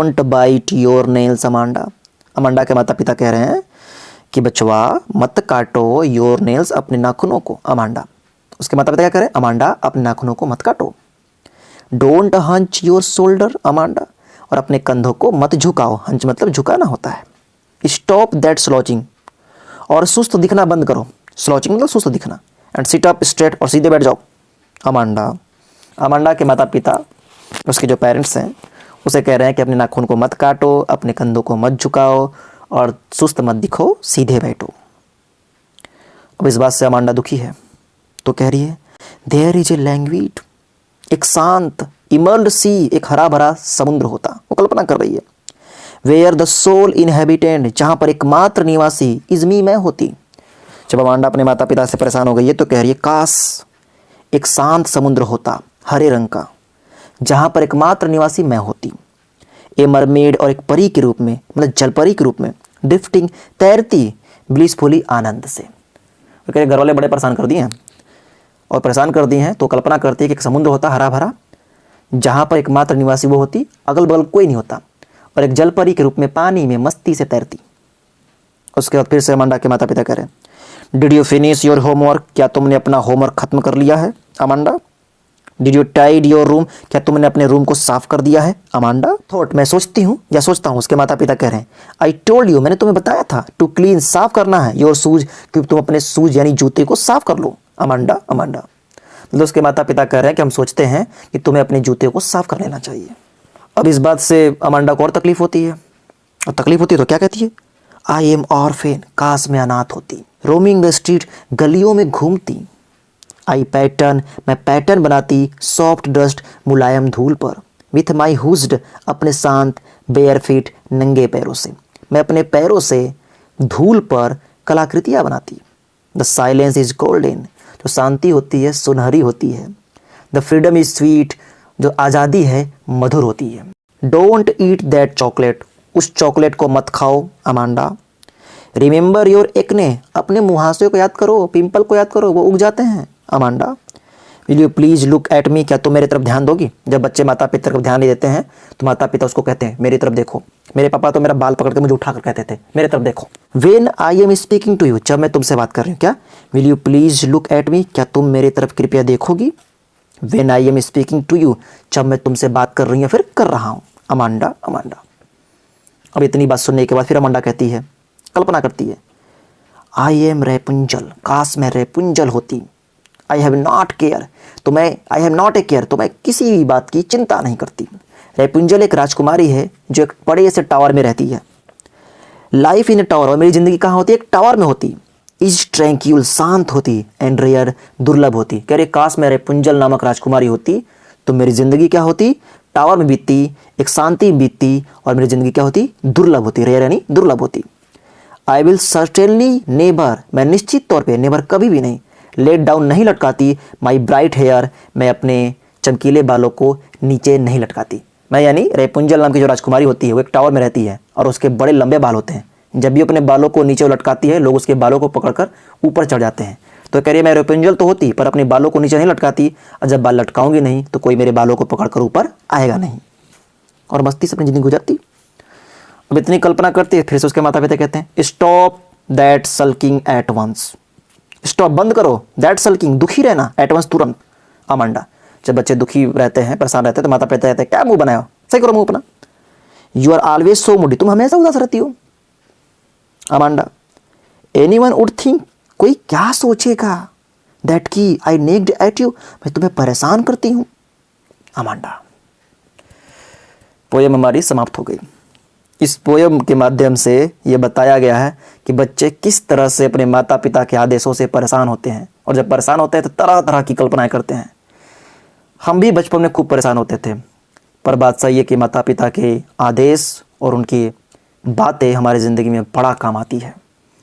Don't bite your nails Amanda. Amanda के माता पिता कह रहे हैं कि बचवा मत काटो योर नेल्स, अपने नाखूनों को। अमांडा, उसके माता पिता क्या कह रहे हैं? अमांडा अपने नाखूनों को मत काटो। Don't hunch your shoulder Amanda, और अपने कंधों को मत झुकाओ। हंच मतलब झुकाना होता है। स्टॉप दैट स्लॉचिंग, और सुस्त दिखना बंद करो। स्लॉचिंग मतलब सुस्त दिखना। एंड सिट अप स्ट्रेट, और सीधे बैठ जाओ। अमांडा, अमांडा के माता पिता, उसके जो पेरेंट्स हैं, उसे कह रहे हैं कि अपने नाखून को मत काटो, अपने कंधों को मत झुकाओ, और सुस्त मत दिखो, सीधे बैठो। अब इस बात से अमांडा दुखी है, तो कह रही है देयर इज ए लैंग्वेज, एक शांत इमर्ल्ड सी, एक हरा भरा समुद्र होता। वो कल्पना कर रही है। वेयर द सोल इनहेबिटेंट, जहां पर एकमात्र निवासी इज मी, मैं होती। जब अमांडा अपने माता पिता से परेशान हो गई है तो कह रही है काश एक शांत समुद्र होता, हरे रंग का, जहां पर एकमात्र निवासी मैं होती। ए मरमेड, और एक परी के रूप में, मतलब जलपरी के रूप में, ड्रिफ्टिंग, तैरती, ब्लिसफुली, आनंद से। तो कह रहे घर वाले बड़े परेशान कर दिए हैं, और परेशान कर दिए हैं तो कल्पना करती है कि एक समुद्र होता हरा भरा, जहां पर एकमात्र निवासी वो होती, अगल बगल कोई नहीं होता, और एक जलपरी के रूप में पानी में मस्ती से तैरती। उसके बाद फिर से अमांडा के माता पिता कह रहे हैं did you finish your homework, क्या तुमने अपना होमवर्क खत्म कर लिया है Amanda? Did you tidy your room, क्या तुमने अपने रूम को साफ कर दिया है अमांडा? थॉट, मैं सोचती हूँ या सोचता हूँ। उसके माता पिता कह रहे हैं आई टोल्ड यू, मैंने तुम्हें बताया था, टू क्लीन, साफ करना है, योर शूज, क्योंकि तुम अपने शूज यानी जूते को साफ कर लो अमांडा। अमांडा मतलब उसके माता पिता कह रहे हैं कि हम सोचते हैं कि तुम्हें अपने जूते को साफ कर लेना चाहिए। अब इस बात से अमांडा को और तकलीफ होती है, और तकलीफ होती है तो क्या कहती है? आई एम ऑर्फेन, काश मैं अनाथ होती। रोमिंग द स्ट्रीट, गलियों में घूमती। आई पैटर्न, मैं पैटर्न बनाती, सॉफ्ट डस्ट, मुलायम धूल पर। विथ माई हुज्ड, अपने शांत, बेयर फीट, नंगे पैरों से, मैं अपने पैरों से धूल पर कलाकृतियाँ बनाती। द साइलेंस इज गोल्डन, जो शांति होती है सुनहरी होती है। द फ्रीडम इज स्वीट, जो आज़ादी है मधुर होती है। डोंट ईट दैट चॉकलेट, उस चॉकलेट को मत खाओ अमांडा। रिमेंबर योर एक्ने, अपने मुहासे को याद करो, पिंपल को याद करो, वो उग जाते हैं Amanda. Will you please look at me, क्या तुम मेरी तरफ ध्यान दोगी? जब बच्चे माता पिता को ध्यान नहीं देते हैं तो माता पिता उसको कहते हैं मेरी तरफ देखो। मेरे पापा तो मेरा बाल पकड़ के मुझे उठा कर कहते थे मेरे तरफ देखो। When I am speaking to you, जब मैं तुमसे बात कर रही हूँ, क्या will you please look at me, क्या तुम मेरी तरफ कृपया देखोगी? When I am speaking to you, जब मैं तुमसे बात कर रही हूँ, फिर कर रहा हूँ अमांडा। अमांडा अब इतनी बात सुनने के बाद फिर अमांडा कहती है, कल्पना करती है, आई एम रेपुंजल, काश मैं रेपुंजल होती। आई हैव नॉट केयर, तो मैं I have not a care, तो मैं किसी भी बात की चिंता नहीं करती। रेपुंजल एक राजकुमारी है जो एक बड़े से टावर में रहती है। लाइफ इन ए टावर, और मेरी जिंदगी कहाँ होती है? एक टावर में होती। इज ट्रैंक्यूल, शांत होती, एंड रेयर, दुर्लभ होती। कह रहे काश मैं रेपुंजल नामक राजकुमारी होती तो मेरी जिंदगी क्या होती? टावर में बीतती, एक शांति बीतती, और मेरी जिंदगी क्या होती? दुर्लभ होती, रेयर यानी दुर्लभ होती। आई विल सर्टेनली नेवर, मैं निश्चित तौर पे, नेवर कभी भी नहीं, लेट डाउन नहीं लटकाती, माई ब्राइट हेयर, मैं अपने चमकीले बालों को नीचे नहीं लटकाती। मैं यानी रेपुंजल नाम की जो राजकुमारी होती है वो एक टावर में रहती है और उसके बड़े लंबे बाल होते हैं। जब भी अपने बालों को नीचे लटकाती है लोग उसके बालों को पकड़कर ऊपर चढ़ जाते हैं। तो कह रही है मैं रेपुंजल तो होती पर अपने बालों को नीचे नहीं लटकाती, और जब बाल लटकाऊंगी नहीं तो कोई मेरे बालों को पकड़कर ऊपर आएगा नहीं, और मस्ती से अपनी जिंदगी गुजरती। अब इतनी कल्पना करती है, फिर से उसके माता पिता कहते हैं stop that sulking at once, stop, बंद करो, दैट सल्किंग, दुखी रहना, एट वंस, तुरंत। अमांडा, जब बच्चे दुखी रहते हैं, परेशान रहते हैं तो माता पिता कहते हैं क्या मुंह बनाया, सही करो मुंह अपना। You are always so moody, तुम हमेशा उदास रहती हो। अमांडा, एनीवन वुड थिंक, कोई क्या सोचेगा, दैट की आई नेग्ड एट यू, मैं तुम्हें परेशान करती हूं। अमांडा, पोयम हमारी समाप्त हो गई। इस पोयम के माध्यम से ये बताया गया है कि बच्चे किस तरह से अपने माता पिता के आदेशों से परेशान होते हैं, और जब परेशान होते हैं तो तरह तरह की कल्पनाएं करते हैं। हम भी बचपन में खूब परेशान होते थे, पर बात सही है कि माता पिता के आदेश और उनकी बातें हमारी ज़िंदगी में बड़ा काम आती है।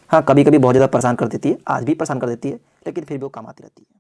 हाँ, कभी कभी बहुत ज़्यादा परेशान कर देती है, आज भी परेशान कर देती है, लेकिन फिर भी वो काम आती रहती है।